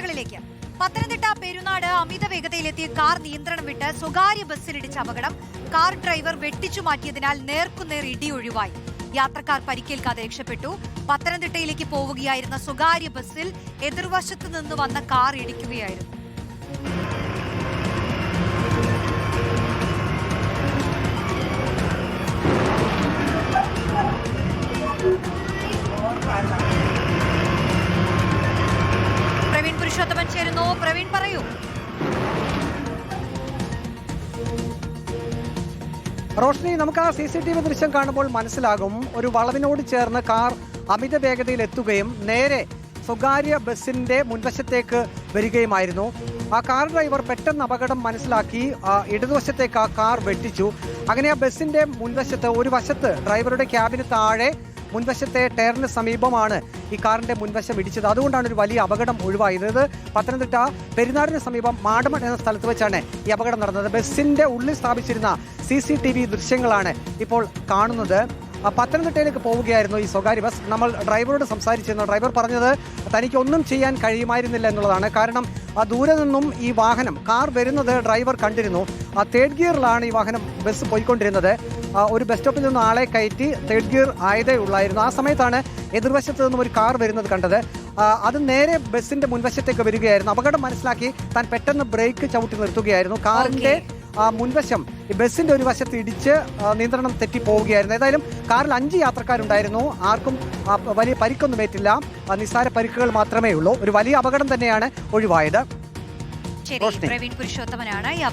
വാർത്തകളിലേക്ക്. പത്തനംതിട്ട പെരുന്നാട് അമിത വേഗതയിലെത്തിയ കാർ നിയന്ത്രണം വിട്ട് സ്വകാര്യ ബസ്സിലിടിച്ച അപകടം. കാർ ഡ്രൈവർ വെട്ടിച്ചു മാറ്റിയതിനാൽ നേർക്കുനേർ ഇടി ഒഴിവായി. യാത്രക്കാർ പരിക്കേൽക്കാതെ രക്ഷപ്പെട്ടു. പത്തനംതിട്ടയിലേക്ക് പോവുകയായിരുന്ന സ്വകാര്യ ബസ്സിൽ എതിർവശത്തു നിന്ന് വന്ന കാർ ഇടിക്കുകയായിരുന്നു. പ്രവീൺ പുരുഷോത്തമൻ ചേരുന്നു. പ്രവീൺ, പറയൂ. റോഷ്നി, നമുക്ക് ആ CCTV ദൃശ്യം കാണുമ്പോൾ മനസ്സിലാകും, ഒരു വളവിനോട് ചേർന്ന് കാർ അമിത വേഗതയിൽ എത്തുകയും നേരെ സ്വകാര്യ ബസിന്റെ മുൻവശത്തേക്ക് വരികയുമായിരുന്നു. ആ കാർ ഡ്രൈവർ പെട്ടെന്ന് അപകടം മനസ്സിലാക്കി ഇടതുവശത്തേക്ക് ആ കാർ വെട്ടിച്ചു. അങ്ങനെ ആ ബസിന്റെ മുൻവശത്ത് ഒരു വശത്ത് ഡ്രൈവറുടെ ക്യാബിന് താഴെ മുൻവശത്തെ ടയറിന് സമീപമാണ് ഈ കാറിന്റെ മുൻവശം ഇടിച്ചത്. അതുകൊണ്ടാണ് ഒരു വലിയ അപകടം ഒഴിവായത്. ഇത് പത്തനംതിട്ട പെരുന്നാടിന് സമീപം മാടമൺ എന്ന സ്ഥലത്ത് വെച്ചാണ് ഈ അപകടം നടന്നത്. ബസിന്റെ ഉള്ളിൽ സ്ഥാപിച്ചിരുന്ന CCTV ദൃശ്യങ്ങളാണ് ഇപ്പോൾ കാണുന്നത്. പത്തനംതിട്ടയിലേക്ക് പോവുകയായിരുന്നു ഈ സ്വകാര്യ ബസ്. നമ്മൾ ഡ്രൈവറോട് സംസാരിച്ചിരുന്നു. ഡ്രൈവർ പറഞ്ഞത് തനിക്ക് ഒന്നും ചെയ്യാൻ കഴിയുമായിരുന്നില്ല എന്നുള്ളതാണ്. കാരണം ദൂരെ നിന്നും ഈ വാഹനം കാർ വരുന്നത് ഡ്രൈവർ കണ്ടിരുന്നു. തേർഡ് ഗിയറിലാണ് ഈ വാഹനം ബസ് പോയിക്കൊണ്ടിരുന്നത്. ഒരു ബസ് സ്റ്റോപ്പിൽ നിന്ന് ആളെ കയറ്റി തേർഡ് ഗിയർ ആയതേ ഉള്ളായിരുന്നു. ആ സമയത്താണ് എതിർവശത്ത് നിന്നും ഒരു കാർ വരുന്നത് കണ്ടത്. അത് നേരെ ബസിന്റെ മുൻവശത്തേക്ക് വരികയായിരുന്നു. അപകടം മനസ്സിലാക്കി താൻ പെട്ടെന്ന് ബ്രേക്ക് ചവിട്ടി നിർത്തുകയായിരുന്നു. കാറിന്റെ മുൻവശം ഈ ബസിന്റെ ഒരു വശത്ത് ഇടിച്ച് നിയന്ത്രണം തെറ്റി പോവുകയായിരുന്നു. ഏതായാലും കാറിൽ 5 യാത്രക്കാരുണ്ടായിരുന്നു. ആർക്കും വലിയ പരിക്കൊന്നും ഏറ്റില്ല. നിസ്സാര പരിക്കുകൾ മാത്രമേ ഉള്ളൂ. ഒരു വലിയ അപകടം തന്നെയാണ് ഒഴിവായത്. പ്രവീൺ പുരുഷോത്തമനാണ് ഈ